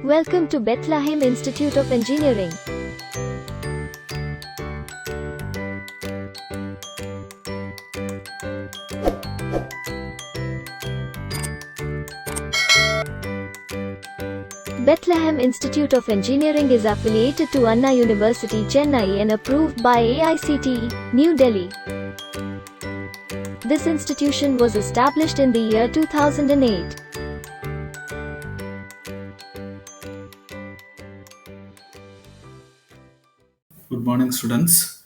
Welcome to Bethlehem Institute of Engineering. Bethlehem Institute of Engineering is affiliated to Anna University, Chennai and approved by AICTE, New Delhi. This institution was established in the year 2008. Good morning, students.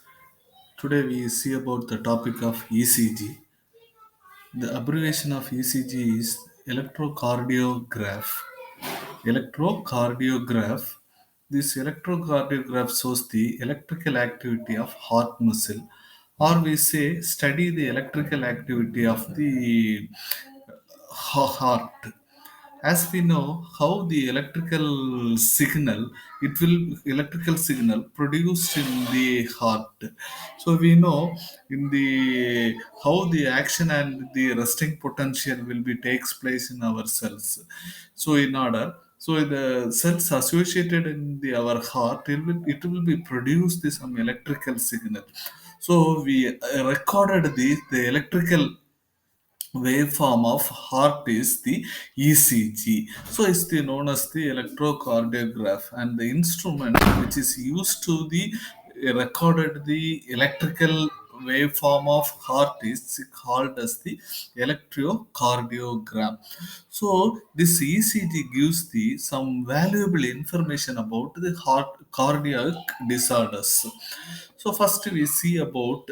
Today we see about the topic of ECG. The abbreviation of ECG is electrocardiograph. Electrocardiograph. This electrocardiograph shows the electrical activity of heart muscle, or we say study the electrical activity of the heart. As we know how the electrical signal produced in the heart. So we know in the how the action and the resting potential will be takes place in our cells. So in order, so the cells associated in the our heart, it will be produced the some electrical signal. So we recorded the electrical waveform of heart is the ECG. So it's the known as the electrocardiograph, and the instrument which is used to the recorded the electrical waveform of heart is called as the electrocardiogram. So this ECG gives the some valuable information about the heart cardiac disorders. So first we see about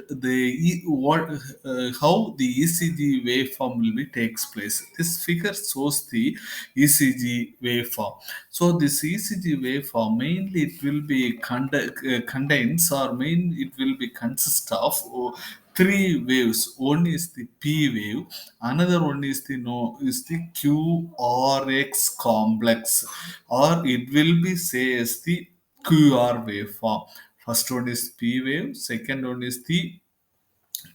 how the ECG waveform will be takes place. This figure shows the ECG waveform. So this ECG waveform mainly it will be contains, or main it will be consist of three waves. One is the P wave, another one is the no is the QRX complex, or it will be say as the QR waveform. First one is P wave, second one is the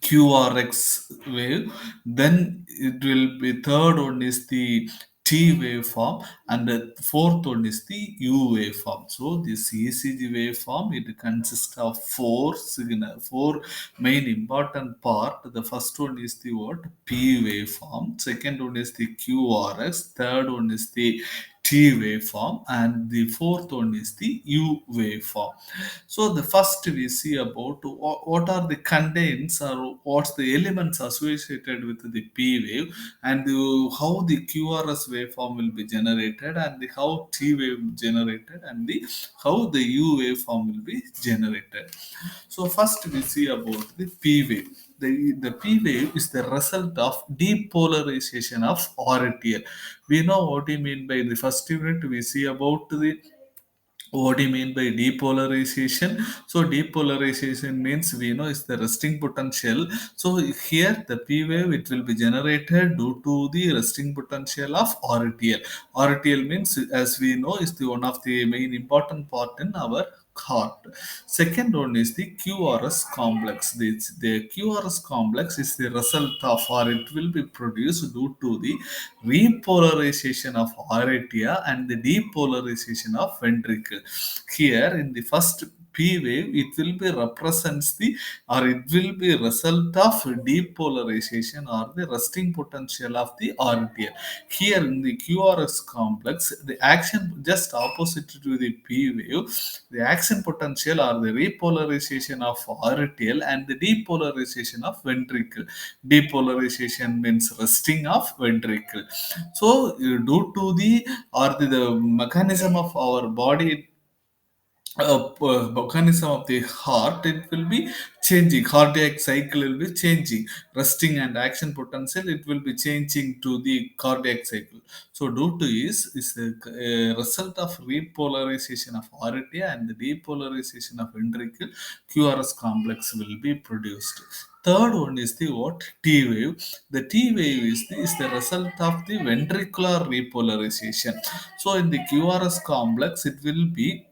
QRX wave, then it will be third one is the T waveform, and the fourth one is the U waveform. So this ECG waveform it consists of four main important part. The first one is the what P waveform, second one is the QRX, third one is the T waveform, and the fourth one is the U waveform. So the first we see about what are the contents, or what's the elements associated with the P wave, and how the QRS waveform will be generated, and how T wave generated, and how the U waveform will be generated. So first we see about the P wave. The P wave is the result of depolarization of RTL. We know what we mean by the first unit. We see about the what do you mean by depolarization? So depolarization means we know is the resting potential. So here the P wave it will be generated due to the resting potential of RTL. RTL means, as we know, is the one of the main important part in our heart. Second one is the QRS complex. The QRS complex is the result of, or it will be produced due to the repolarization of aorta and the depolarization of ventricle. Here in the first P wave, it will be represents the, or it will be result of depolarization or the resting potential of the RTL. Here in the QRS complex, the action just opposite to the P wave, the action potential or the repolarization of RTL and the depolarization of ventricle. Depolarization means resting of ventricle. So due to the, or the mechanism of our body, mechanism of the heart, it will be changing. Cardiac cycle will be changing. Resting and action potential it will be changing to the cardiac cycle. So due to is a result of repolarization of artery and the depolarization of ventricle, QRS complex will be produced. Third one is the what T wave. The T wave is the result of the ventricular repolarization. So in the QRS complex it will be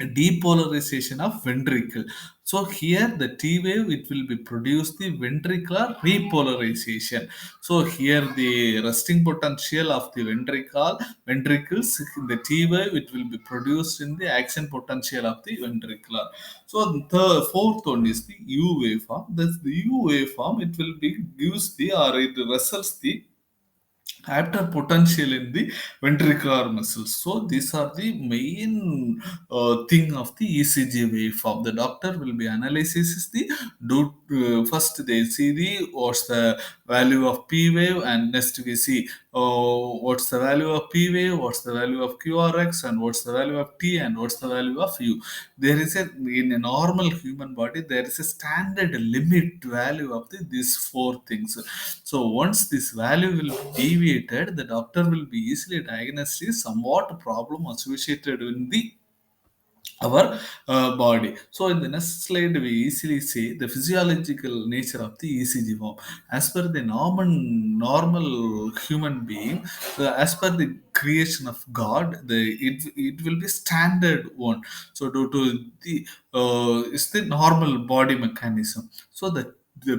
depolarization of ventricle. So here the T wave, it will be produce the ventricular repolarization. So here the resting potential of the ventricles in the T wave, it will be produced in the action potential of the ventricular. So the fourth one is the U waveform. That's the U waveform. It will be gives the, or it results the after potential in the ventricular muscles. So these are the main thing of the ECG waveform. The doctor will be analysis the first they see the what's the value of P wave, and next we see what's the value of P wave, what's the value of QRX, and what's the value of T, and what's the value of U. There is a, in a normal human body there is a standard limit value of these four things. So once this value will be deviated, the doctor will be easily diagnosed with somewhat problem associated with the our body. So in the next slide, we easily see the physiological nature of the ECG form. As per the normal human being, as per the creation of God, it will be standard one. So due to the it's the normal body mechanism. So the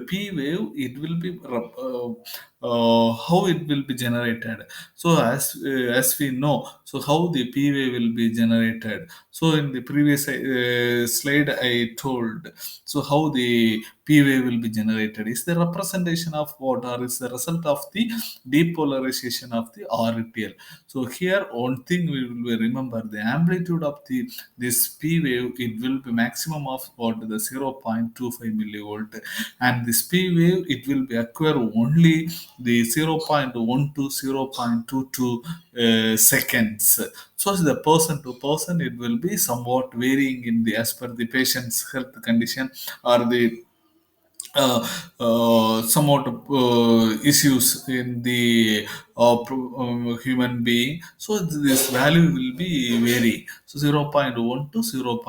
P wave, it will be how it will be generated. So as we know, so how the P wave will be generated. So in the previous slide, I told so how the P wave will be generated is the representation of what, or is the result of the depolarization of the RTL. So here one thing we will be remember, the amplitude of the this P wave, it will be maximum of what, the 0.25 millivolt, and this P wave, it will be acquire only the 0.1 to 0.22 seconds. So the person to person, it will be somewhat varying in the as per the patient's health condition, or the somewhat issues in the human being. So this value will be vary. So 0.1 to 0.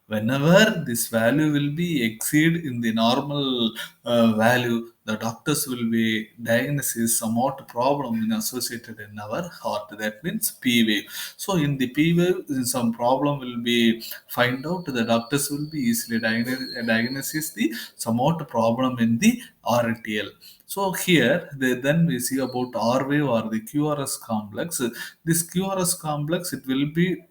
Whenever this value will be exceed in the normal value, the doctors will be diagnosis somewhat problem in associated in our heart. That means P wave. So in the P wave, some problem will be find out. The doctors will be easily diagnosis the somewhat problem in the RTL. So here, then we see about R wave or the QRS complex. This QRS complex, it will be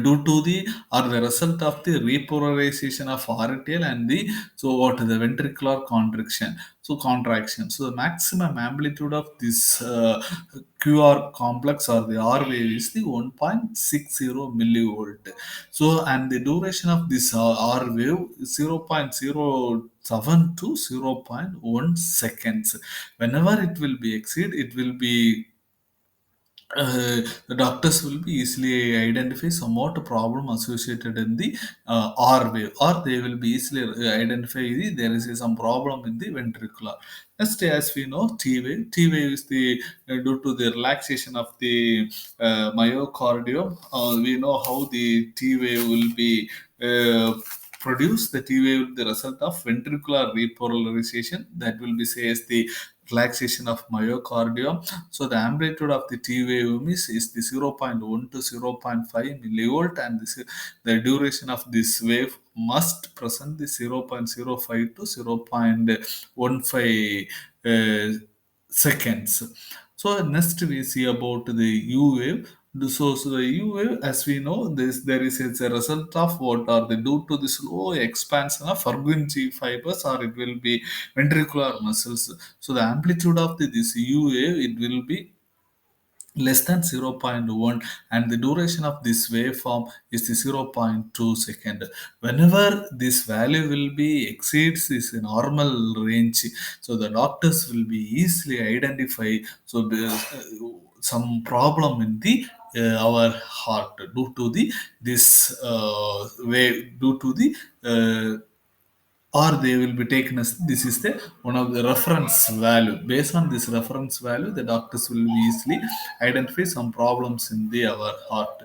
due to the, or the result of the repolarization of RTL and the, so what, the ventricular contraction. So the maximum amplitude of this QR complex or the R wave is the 1.60 millivolt. So and the duration of this R wave is 0.07 to 0.1 seconds. Whenever it will be exceed, it will be the doctors will be easily identify somewhat a problem associated in the R wave, or they will be easily identify there is some problem in the ventricular. Next, as we know, T wave. T wave is the due to the relaxation of the myocardium. We know how the T wave will be produced. The T wave, the result of ventricular repolarization, that will be say as the relaxation of myocardium. So the amplitude of the T wave is the 0.1 to 0.5 millivolt, and the duration of this wave must present the 0.05 to 0.15 seconds. So next we see about the U wave. So the U wave, as we know, there is it's a result of what, are they due to the slow expansion of Purkinje fibers, or it will be ventricular muscles. So the amplitude of this U wave, it will be less than 0.1, and the duration of this waveform is the 0.2 second. Whenever this value will be exceeds this normal range, so the doctors will be easily identify so some problem in the our heart due to the this wave, due to the or they will be taken as this is the one of the reference value. Based on this reference value, the doctors will be easily identify some problems in the our heart.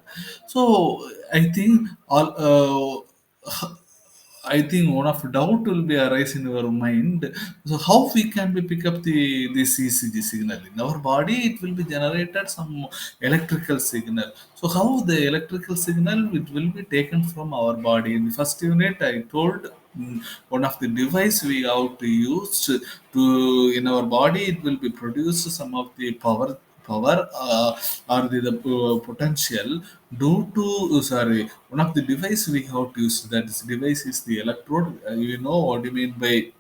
So I think all I think one of doubt will be arise in your mind. So how we can we pick up the this ECG signal in our body? It will be generated some electrical signal. So how the electrical signal it will be taken from our body? In the first unit, I told one of the device we have to use to in our body. It will be produce some of the power or the potential due to sorry one of the device we have to use that is device is the electrode. You know what do you mean by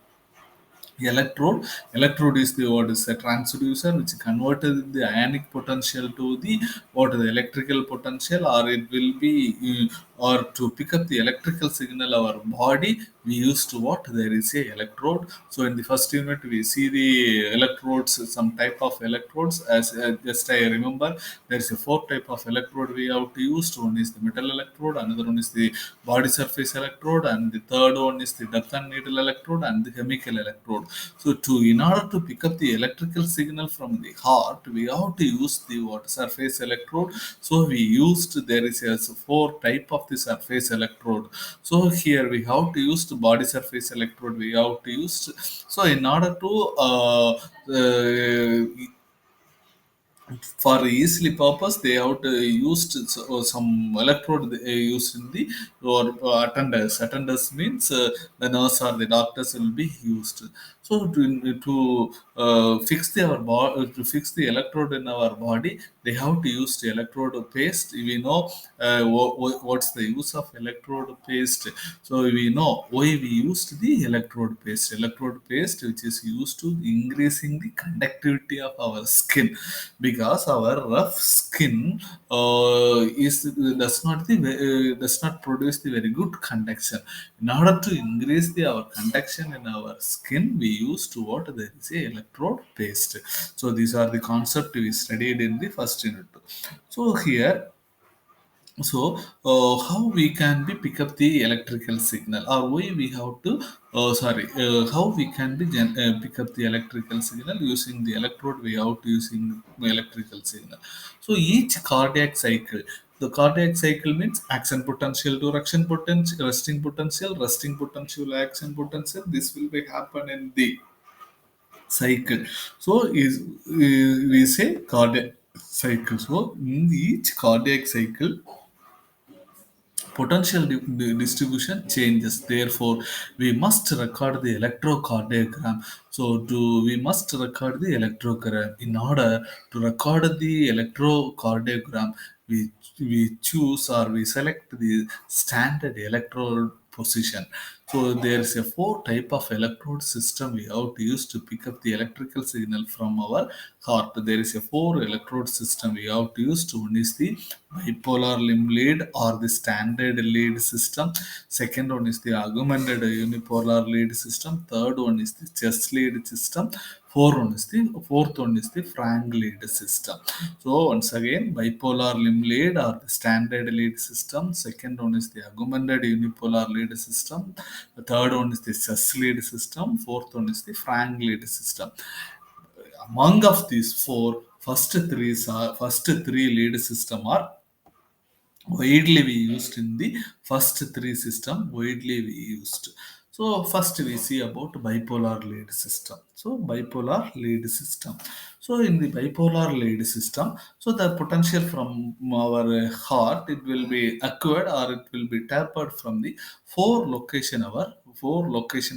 electrode is the what is a transducer which converted the ionic potential to the what is the electrical potential, or it will be or to pick up the electrical signal our body we used to what there is a electrode. So in the first unit we see the electrodes, some type of electrodes as just I remember there is a four type of electrode we have to use. One is the metal electrode, another one is the body surface electrode, and the third one is the depth and needle electrode and the chemical electrode. So to in order to pick up the electrical signal from the heart, we have to use the what surface electrode. So we used there is a four type of the surface electrode. So here we have to use the body surface electrode. We have to use so in order to for easily purpose they have to used some electrode they used in the or attenders means the nurse or the doctors will be used. So to fix to fix the electrode in our body they have to use the electrode paste. We know what's the use of electrode paste. So we know why we used the electrode paste which is used to increasing the conductivity of our skin, because our rough skin is does not produce the very good conduction. In order to increase the our conduction in our skin, we use to what there is a electrode paste. So these are the concept we studied in the first unit. So here, so how we can be pick up the electrical signal, or why we have to how we can be pick up the electrical signal using the electrode we have to using the electrical signal. So each cardiac cycle, the cardiac cycle means action potential to resting potential action potential. This will be happen in the cycle. So we say cardiac cycle. So in each cardiac cycle potential distribution changes. Therefore we must record the electrocardiogram. So to we must record the electrocardiogram. In order to record the electrocardiogram, we choose or we select the standard electrode position. So there is a four type of electrode system we have to use to pick up the electrical signal from our heart. There is a four electrode system we have to use. One is the bipolar limb lead or the standard lead system. Second one is the augmented unipolar lead system. Third one is the chest lead system. Fourth one is the Frank lead system. So once again, bipolar limb lead or the standard lead system. Second one is the augmented unipolar lead system. The third one is the chest lead system. Fourth one is the Frank lead system. Among of these four, first three lead system are widely we used in the first three system, widely we used. So first we see about bipolar lead system. So bipolar lead system, so in the bipolar lead system, so the potential from our heart it will be acquired or it will be tapered from the four location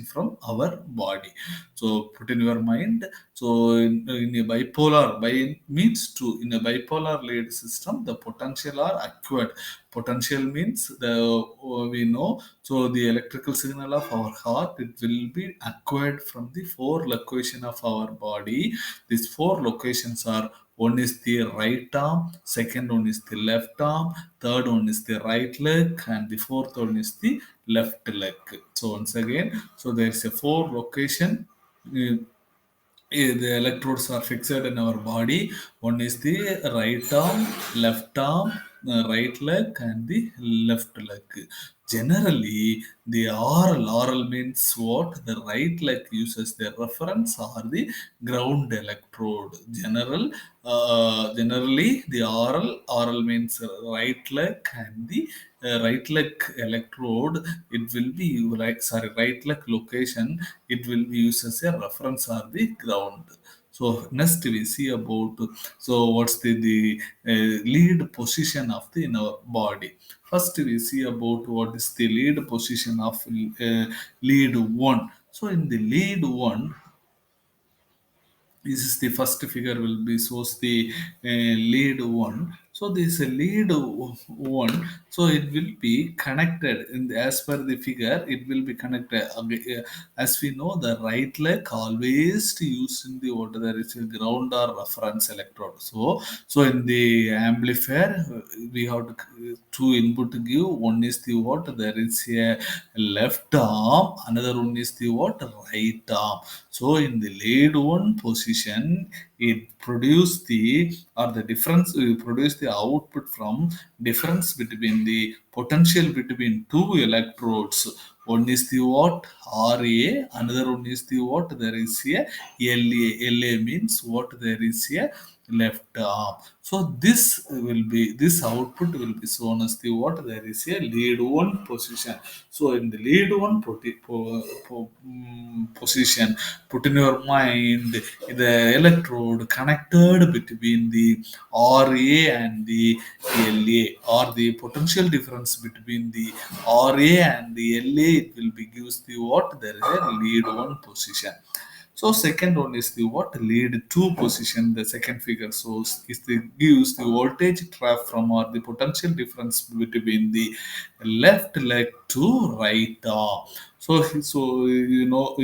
from our body. So put in your mind. So in a bipolar by means to in a bipolar lead system the potential are acquired. Potential means the we know. So the electrical signal of our heart it will be acquired from the four location of our body. These four locations are: one is the right arm, second one is the left arm, third one is the right leg, and the fourth one is the left leg. So once again, so there is a four location. uh, the electrodes are fixed in our body. One is the right arm, left arm, right leg, and the left leg. Generally, the oral means what? The right leg uses the reference or the ground electrode. Generally, the oral means right leg, and the right leg electrode, it will be right, sorry, right leg location, it will be used as a reference or the ground. So next we see about, so what's the lead position of the in our body. First we see about what is the lead position of lead one. So in the lead one, this is the first figure will be shows the lead one. So this lead one, so it will be connected as per the figure, it will be connected. As we know, the right leg always to use in the water, there is a ground or reference electrode. So in the amplifier, we have to two input to give. One is the what, there is a left arm, another one is the what, right arm. So in the lead one position, it produce the, or the difference, we produce the output from difference between the potential between two electrodes. One is the what, RA, another one is the what, there is a LA. LA means what, there is a left arm. So this output will be shown as the what, there is a lead one position. So in the lead one position, put in your mind the electrode connected between the RA and the LA, or the potential difference between the RA and the LA, it will be gives the what, there is a lead one position. So second one is the what, lead two position. The second figure shows is the gives the voltage trap from, or the potential difference between the left leg to right arm. So you know,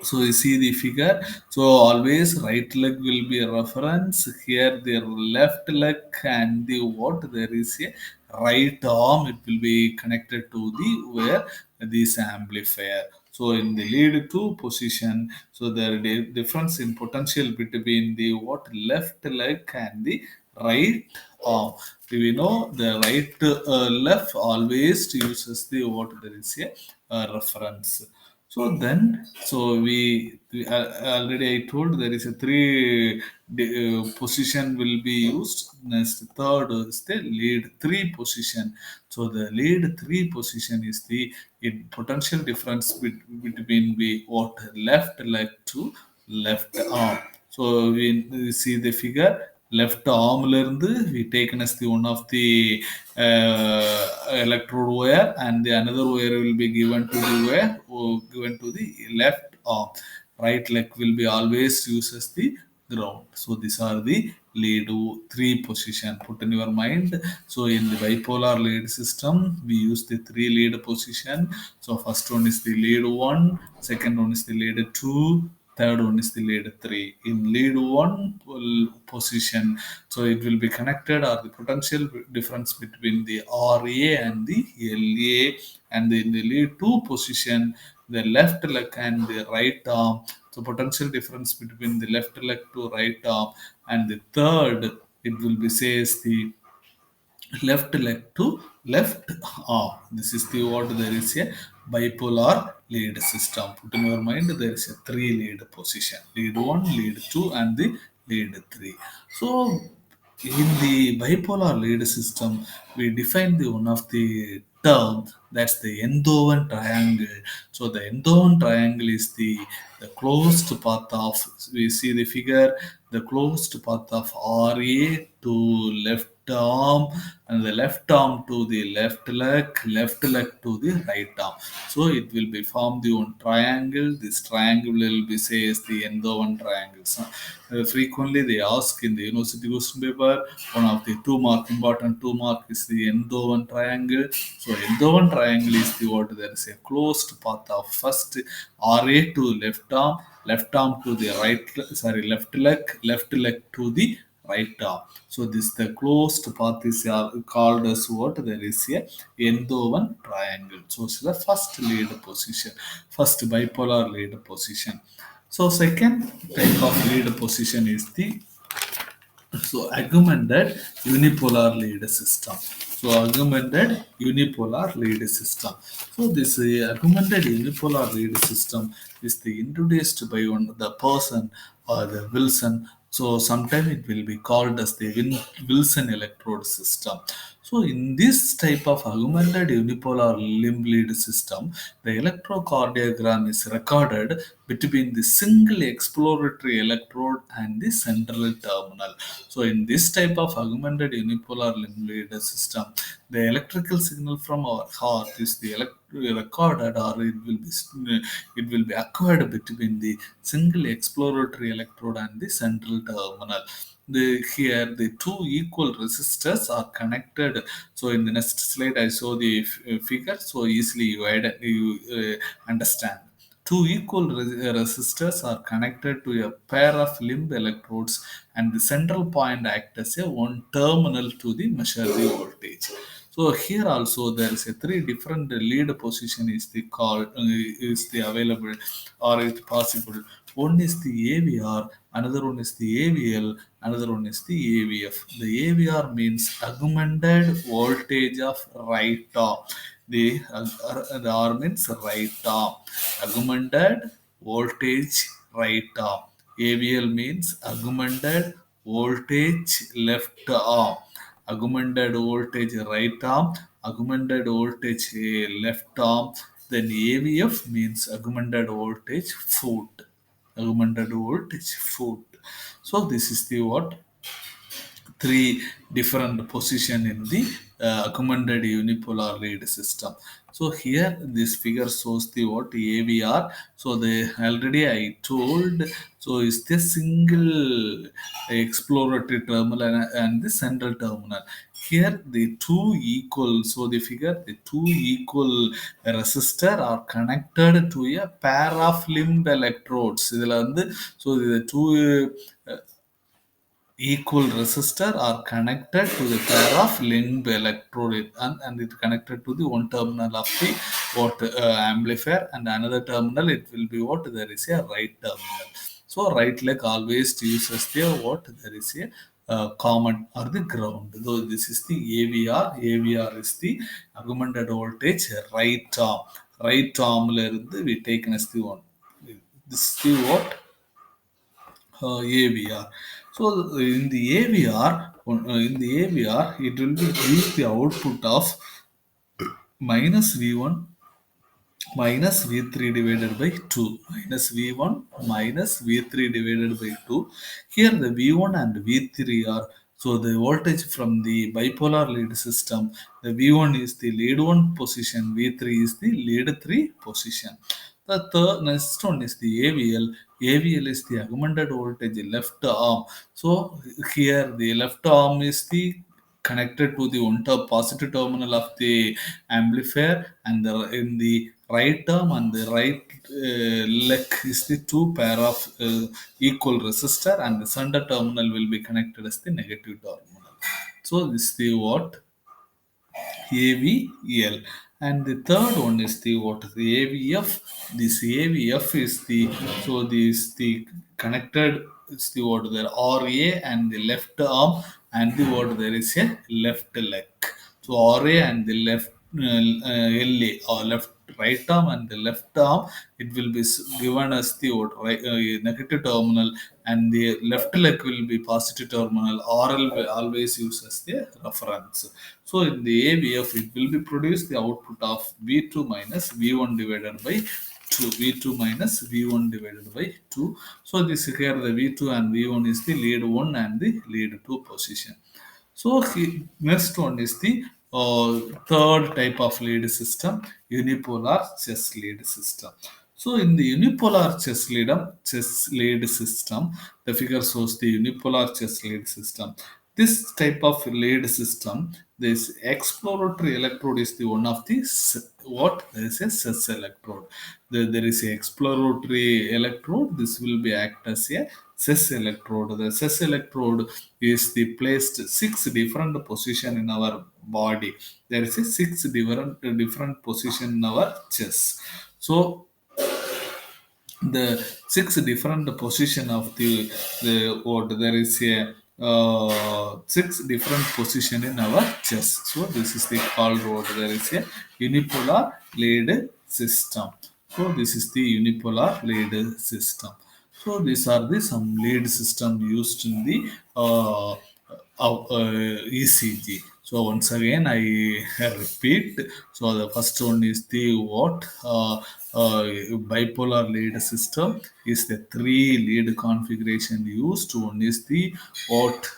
so you see the figure. So always right leg will be a reference. Here the left leg and the what, there is a right arm, it will be connected to the where, this amplifier. So in the lead two position, so there is difference in potential between the what, left leg and the right arm. We know the right left always uses the what, there is a reference. So then, so we already I told there is a three position will be used. Next, third is the lead three position. So the lead three position is the potential difference between the what, left leg to left arm. So we see the figure. Left arm இருந்து we taken as the one of the electrode wire, and the another wire will be given to the wire, or given to the left arm. Right leg will be always used as the ground. So these are the lead three position. Put in your mind. So in the bipolar lead system, we use the three lead position. So first one is the lead one, second one is the lead two, third one is the lead three. In lead one position, so it will be connected, or the potential difference between the RA and the LA. And in the lead two position, the left leg and the right arm, so potential difference between the left leg to right arm. And the third, it will be says the left leg to left arm. This is the what, there is a bipolar lead system. Put in your mind, there is a three lead position: lead one, lead two, and the lead three. So in the bipolar lead system, we define the one of the term, that's the Endovan triangle. So the Endovan triangle is the closed path of, we see the figure, the closed path of RA to left arm, and the left arm to the left leg to the right arm. So it will be formed the one triangle. This triangle will be says the Endovan triangle. So, frequently they ask in the university question paper, one of the important two mark is the Endovan triangle. So Endovan triangle is the what, there is a closed path of first RA to left arm to the right, sorry, left leg to the right arm. So this the closed path is called as what, there is a Endovan triangle. So it's the first lead position, first bipolar lead position. So second type of lead position is the, so augmented unipolar lead system. So augmented unipolar lead system. So this augmented unipolar lead system is the introduced by the person or the Wilson. So sometimes it will be called as the Wilson electrode system. So in this type of augmented unipolar limb lead system, the electrocardiogram is recorded between the single exploratory electrode and the central terminal. So in this type of augmented unipolar limb lead system, the electrical signal from our heart is the recorded, or it will be acquired between the single exploratory electrode and the central terminal. Here the two equal resistors are connected. So in the next slide I show the figure, so easily you understand. Two equal resistors are connected to a pair of limb electrodes, and the central point acts as a one terminal to the measure the voltage. So here also there is a three different lead position is the available, or it possible. One is the AVR, another one is the AVL, another one is the AVF. The AVR means augmented voltage of right arm. The R means right arm. Augmented voltage right arm. AVL means augmented voltage left arm. Augmented voltage right arm, augmented voltage left arm. Then AVF means augmented voltage foot. Augmented voltage foot. So this is the what three different position in the augmented unipolar lead system. So here this figure shows the what AVR. So the already I told, so is the single exploratory terminal and the central terminal. Here the two equal, so the figure the two equal resistor are connected to a pair of limb electrodes. இதுல வந்து so the two equal resistor are connected to the pair of limb electrode, and it connected to the one terminal of the what amplifier, and another terminal it will be what there is a right terminal. So right leg always uses the what there is a common or the ground. Though this is the AVR. AVR is the augmented voltage right arm. Right arm we taken as the one. This is the what AVR. So in the AVR, it will be give the output of minus V1 minus V3 divided by 2. Minus V1 minus V3 divided by 2. Here the V1 and V3 are, so the voltage from the bipolar lead system, the V1 is the lead 1 position, V3 is the lead 3 position. The third next one is the AVL. AVL is the augmented voltage left arm. So here the left arm is the connected to the one positive terminal of the amplifier, and in the right arm and the right leg is the two pair of equal resistor, and the center terminal will be connected as the negative terminal. So this is the what AVL. And the third one is the what the AVF. This AVF is the, so this the connected is the what there RA and the left arm, and the what there is a left leg. So RA and the left LA, or left right arm and the left arm, it will be given as the what right, negative terminal, and the left leg will be positive terminal. RL will always use as the reference. So in the AVF, it will be produce the output of V2 minus V1 divided by 2. V2 minus V1 divided by 2. So this here the V2 and V1 is the lead 1 and the lead 2 position. So next one is the third type of lead system, unipolar chess lead system. So in the unipolar chess lead system, the figure shows the unipolar chess lead system. This type of lead system, this exploratory electrode is the one of the what there is a cis electrode. There is a exploratory electrode. This will be act as a cis electrode. The cis electrode is the placed six different position in our body. There is a six different position in our chest. So the six different position of the what there is a six different position in our chest. So this is the called what there is a unipolar lead system. So this is the unipolar lead system. So these are the some lead system used in the ECG. So once again, I repeat. So the first one is the what bipolar lead system is the three lead configuration used. One is the what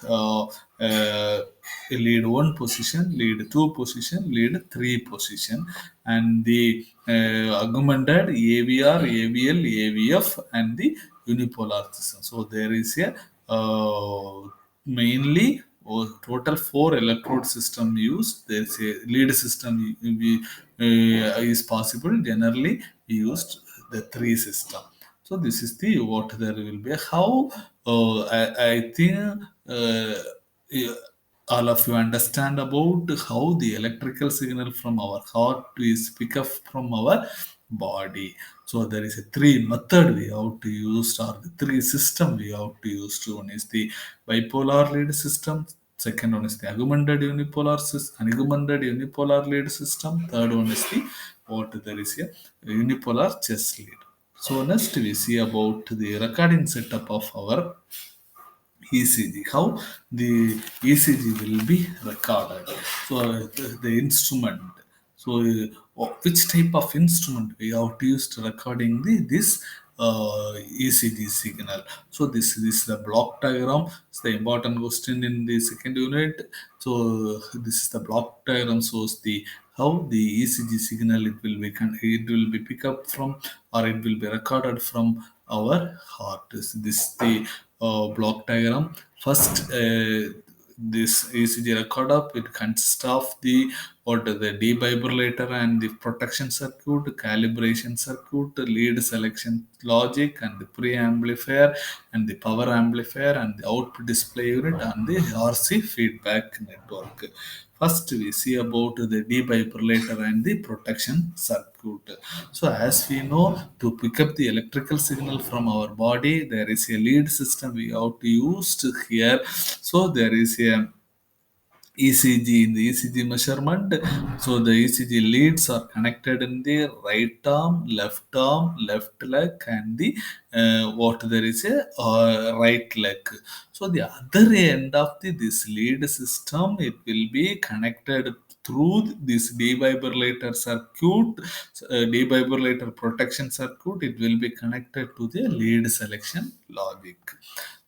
lead one position, lead two position, lead three position, and the augmented AVR, AVL, AVF, and the unipolar system. So there is a mainly total four electrode system used. There is a lead system is possible. Generally, we used the three system. So this is the what there will be. How I think uh, all of you understand about how the electrical signal from our heart is pick up from our body. So there is a three method we have to use, or the three system we have to use. One is the bipolar lead system. Second one is the augmented unipolar lead system. Third one is the what there is a unipolar chest lead. So next we see about the recording setup of our ECG, how the ECG will be recorded. So the instrument. So which type of instrument we have to use to recording this ECG signal. So this is the block diagram. It's the important question in the second unit. So this is the block diagram shows the how the ECG signal it will be pick up from, or it will be recorded from our heart. This is the block diagram. First, this ECG record up, it consists of the what the defibrillator and the protection circuit, calibration circuit, lead selection logic, and the preamplifier, and the power amplifier, and the output display unit, and the RC feedback network. First, we see about the defibrillator and the protection circuit. So, as we know, to pick up the electrical signal from our body, there is a lead system we have to use here. So, there is a ECG in the ECG measurement. So the ECG leads are connected in the right arm, left leg, and the what there is a right leg. So the other end of this lead system, it will be connected through this defibrillator circuit, defibrillator protection circuit. It will be connected to the lead selection logic.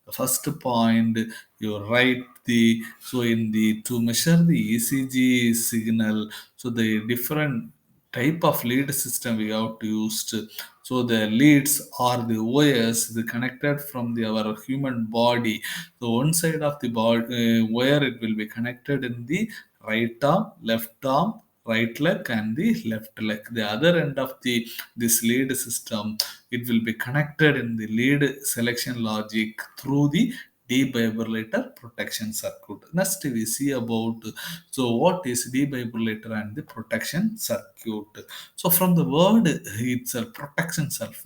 The first point, you write the, so in the to measure the ECG signal, so the different type of lead system we have to use so the leads are the wires the connected from our human body. So one side of the body wire, it will be connected in the right arm, right leg, and the left leg. The other end of the this lead system, it will be connected in the lead selection logic through the defibrillator protection circuit. Next we see about, so what is defibrillator and the protection circuit. So from the word it's a protection circuit.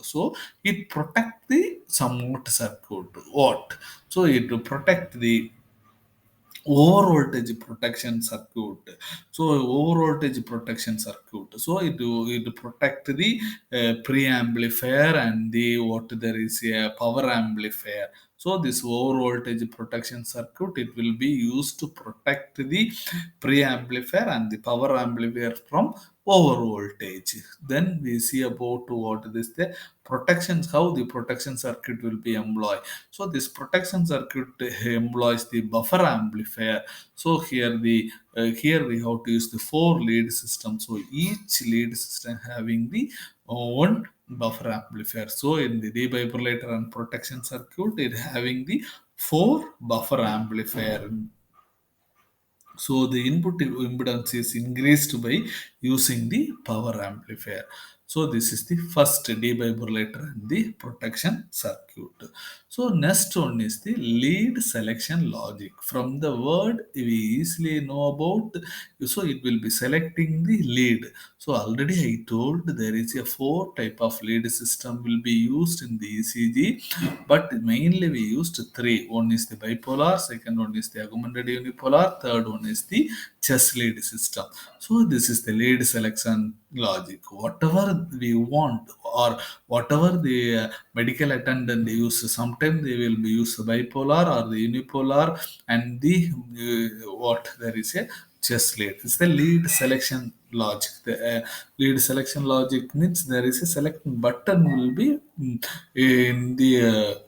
So it protect the somewhat circuit. What? So it will protect the over voltage protection circuit. So over voltage protection circuit, so it protect the preamplifier and the what there is a power amplifier. So this over voltage protection circuit, it will be used to protect the preamplifier and the power amplifier from over voltage. Then we see about what this the protections, how the protection circuit will be employed. So this protection circuit employs the buffer amplifier. So here we have to use the four lead system. So each lead system having the one buffer amplifier. So in the defibrillator and protection circuit, it having the four buffer amplifier. So the input impedance is increased by using the power amplifier. So this is the first defibrillator and the protection circuit. circuit. So next one is the lead selection logic. From the word we easily know about, so it will be selecting the lead. So already I told there is a four type of lead system will be used in the ECG, but mainly we used three. One is the bipolar, second one is the augmented unipolar, third one is the chess lead system. So this is the lead selection logic. Whatever we want or whatever the medical attendant use, sometimes they will be use bipolar or the unipolar, and the what there is a chess lead. It's the lead selection logic. The lead selection logic means there is a select button will be in the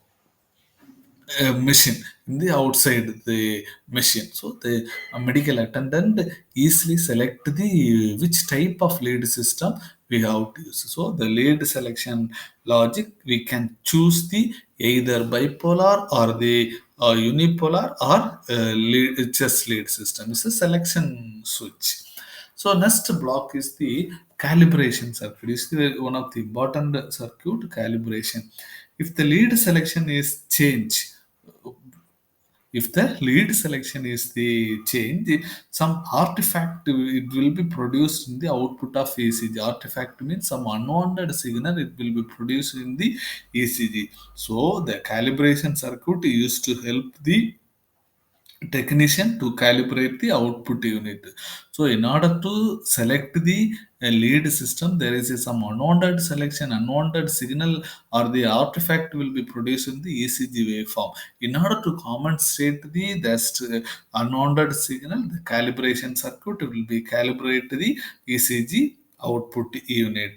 machine, in the outside the machine. So the medical attendant easily select the which type of lead system we have to use. So the lead selection logic, we can choose the either bipolar or the unipolar or just lead system. It's a selection switch. So next block is the calibration circuit. Is the one of the important circuit, calibration. If the lead selection is change, if the lead selection is the change, some artifact it will be produced in the output of ECG. Artifact means some unwanted signal it will be produced in the ECG. So the calibration circuit used to help the technician to calibrate the output unit. So in order to select the lead system, there is some unwanted selection, unwanted signal or the artifact will be produced in the ECG waveform. In order to compensate the that unwanted signal, the calibration circuit will be calibrate the ECG output unit.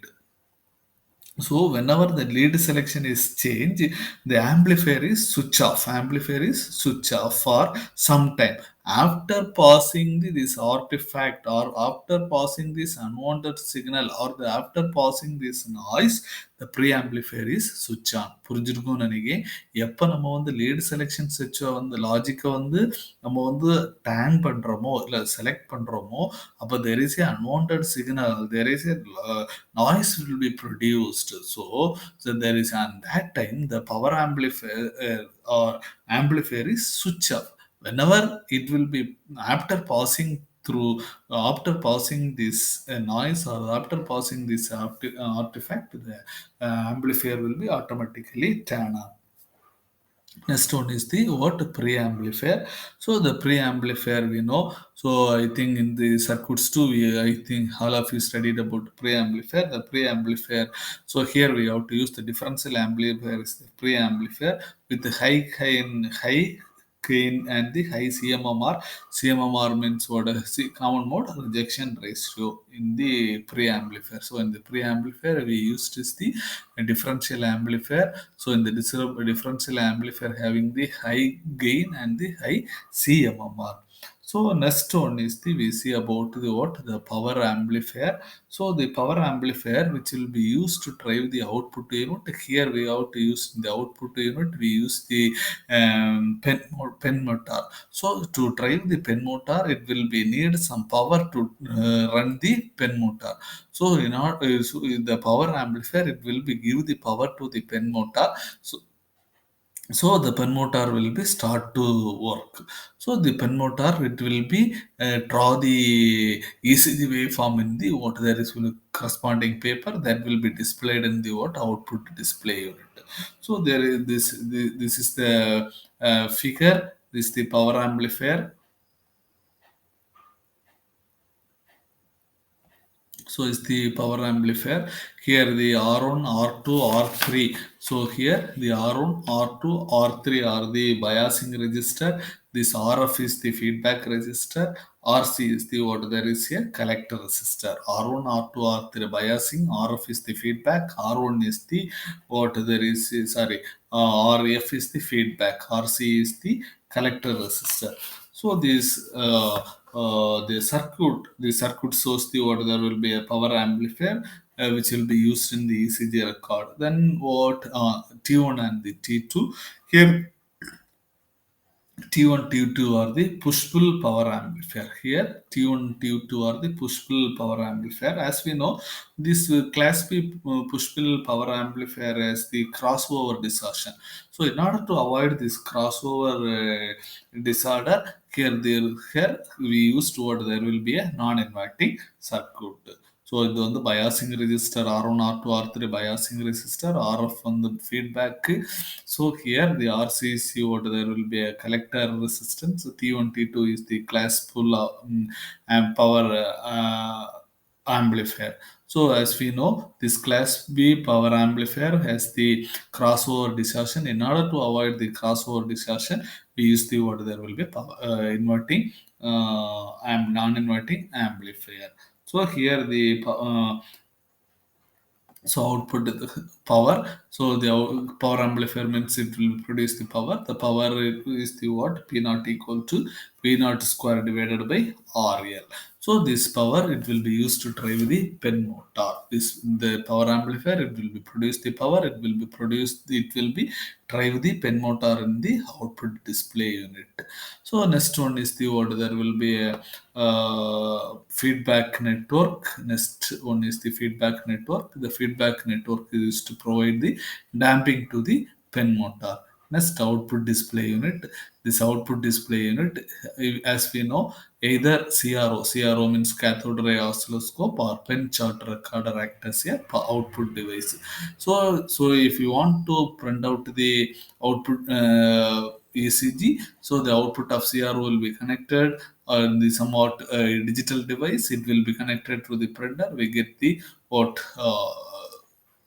So whenever the lead selection is changed, the amplifier is switch off. Amplifier is switch off for some time. After passing this artifact or after passing this unwanted signal or after passing this noise, the preamplifier is switch on. புரிஞ்சிருக்கும் நினைக்கிறேன். எப்போ நம்ம வந்து lead selection சுவிட்சை வந்து லாஜிக்கை வந்து நம்ம வந்து டேன் பண்ணுறோமோ இல்லை செலக்ட் பண்ணுறோமோ, அப்போ there is a unwanted signal, there is a noise will be produced. So there is, and that time the power amplifier or amplifier is switch off. Whenever it will be after passing through, after passing this noise or after passing this artifact, the amplifier will be automatically turn on. Next one is the what preamplifier. So the preamplifier we know. So I think in the circuits too, I think all of you studied about preamplifier. The preamplifier. So here we have to use the differential amplifier is the preamplifier with the high gain and the high CMMR. CMMR means what? Common mode rejection ratio in the preamplifier. So in the preamplifier we used is the differential amplifier. So in the differential amplifier having the high gain and the high CMMR. So next one is the we see about the what, the power amplifier. So the power amplifier which will be used to drive the output unit. Here we have to use the output unit. We use the pen motor. So to drive the pen motor, it will be need some power to run the pen motor. So in order, so the power amplifier, it will be give the power to the pen motor. So the pen motor will be start to work. So the pen motor, it will be draw the ECG waveform in the what, there is will corresponding paper that will be displayed in the what, output display unit. So there is this is the figure. This is the power amplifier. So is the power amplifier. Here the R1, R2, R3. So here the R1, R2, R3 are the biasing register. This RF is the feedback resistor. RC is the what, there is a collector resistor. R1, R2, R3 biasing. RF is the feedback. R1 is the what, there is sorry. RF is the feedback. RC is the collector resistor. So this the circuit shows the what, there will be a power amplifier which will be used in the ECG record. Then what, T1 and the T2. Here T1, T2 are the push-pull power amplifier. Here, T1, T2 are the push-pull power amplifier. As we know, this Class B push-pull power amplifier has the crossover distortion. So, in order to avoid this crossover disorder, here we used what there will be a non-inverting circuit. So இது வந்து biasing resistor R1, R2, R3 biasing resistor, RF on the feedback. So here the RCC, what there will be a collector resistance. So T1, T2 is the class pull and power amplifier. So as we know, this class B power amplifier has the crossover distortion. In order to avoid the crossover distortion, we use the what there will be power, inverting and non-inverting amplifier. So here the so output the power. So the power amplifier means it will produce the power. The power is the what? P naught equal to P naught square divided by RL. So this power it will be used to drive the pen motor. This the power amplifier it will be produce the power. It will be produced. It will be drive the pen motor in the output display unit. So next one is the what? There will be a feedback network. Next one is the feedback network. The feedback network is to provide the damping to the pen motor. Next, output display unit. This output display unit, as we know, either CRO means cathode ray oscilloscope, or pen chart recorder act as a output device. So if you want to print out the output ECG, so the output of CRO will be connected on the somewhat digital device. It will be connected to the printer. We get the what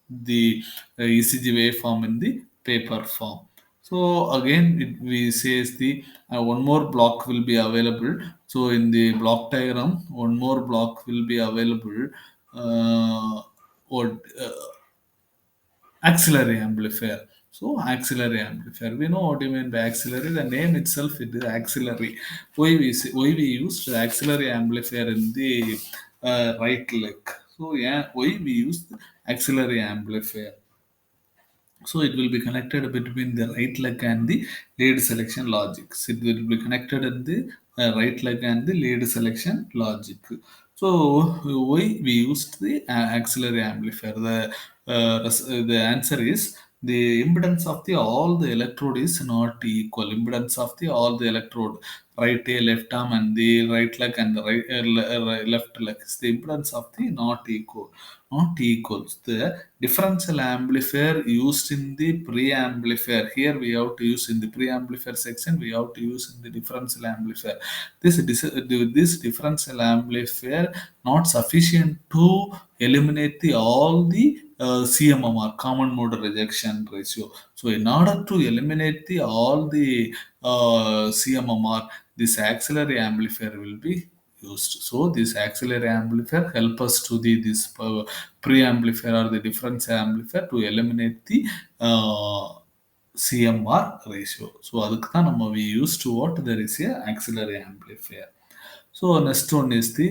the ECG waveform in the paper form. So again, we says the one more block will be available. So in the block diagram, one more block will be available. What Auxiliary amplifier. So auxiliary amplifier. We know what you mean by auxiliary. The name itself it is auxiliary. Why we use the auxiliary amplifier in the right leg. So yeah, why we use the auxiliary amplifier. So it will be connected between the right leg and the lead selection logics. It will be connected in the right leg and the lead selection logic. So why we used the auxiliary amplifier? The answer is the impedance of the all the electrode is not equal. Impedance of the all the electrode, right a left arm and the right leg and the left leg is the impedance of the not equal. Not equals the differential amplifier used in the pre-amplifier. Here we have to use in the pre-amplifier section. We have to use in the differential amplifier. This differential amplifier not sufficient to eliminate the all the CMMR, common mode rejection ratio. So in order to eliminate the all the CMMR, this auxiliary amplifier will be used. So this auxiliary amplifier help us to the this pre-amplifier or the difference amplifier to eliminate the CMR ratio. So அதுக்கு தான் நம்ம we use to what there is a auxiliary amplifier. So next one is the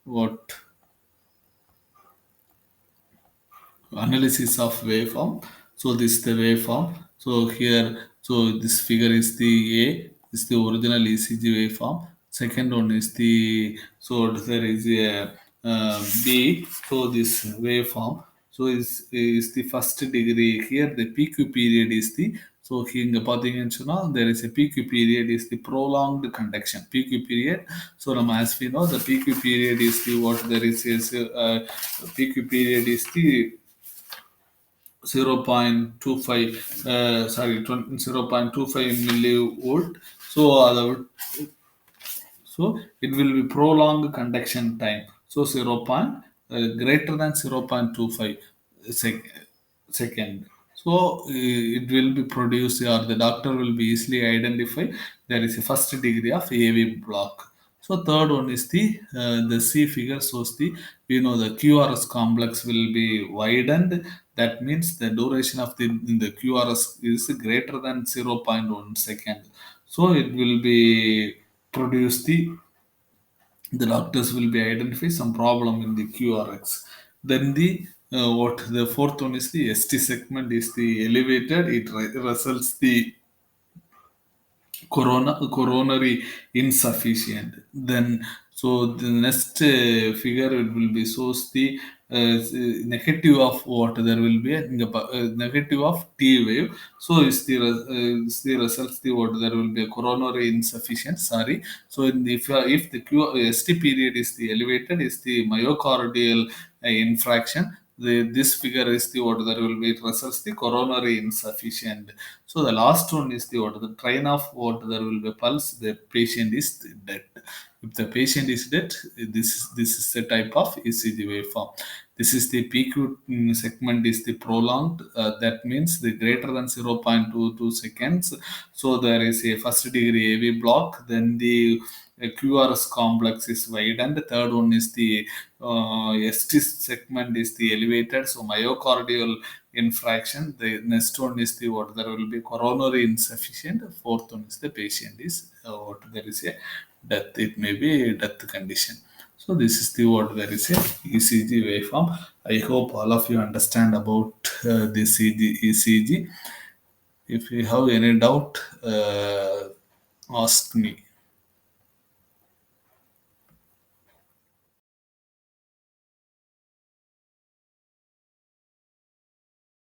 what analysis of waveform. So this is the waveform. So here, so this figure is the A, is the original ECG waveform. Second one is the, so there is a B. So this waveform. So is the first degree. Here the PQ period is the, so இங்க பார்த்தீங்கன்னு சொன்னா there is a PQ period is the prolonged conduction. PQ period. So as we know, the PQ period is the what there is PQ period is the 0.25 0.25 millivolt. So so it will be prolonged conduction time. So greater than 0.25 second. So it will be produced, or the doctor will be easily identify there is a first degree of AV block. So third one is the C figure shows the, we know the QRS complex will be widened. That means the duration of the QRS is greater than 0.1 second. So it will be produce the doctors will be identify some problem in the QRX. Then the what the fourth one is the ST segment is the elevated. It results the coronary insufficient. Then so the next figure, it will be shows the negative of what, there will be a negative of T wave. So is the results the what, there will be a coronary insufficient, sorry. So if the ST period is the elevated, is the myocardial infraction, this figure is the what, there will be, it results the coronary insufficient. So the last one is the what, the train of what, there will be pulse, the patient is dead. If the patient is dead, this is the type of ECG waveform. This is the PQ segment is the prolonged. That means the greater than 0.22 seconds. So there is a first degree AV block. Then the QRS complex is wide, and the third one is the ST segment is the elevated. So myocardial infraction. The next one is the what, there will be coronary insufficient. The fourth one is the patient is what, there is a death. It may be a death condition. So this is the what, there is a ECG waveform. I hope all of you understand about this ECG. If you have any doubt, ask me.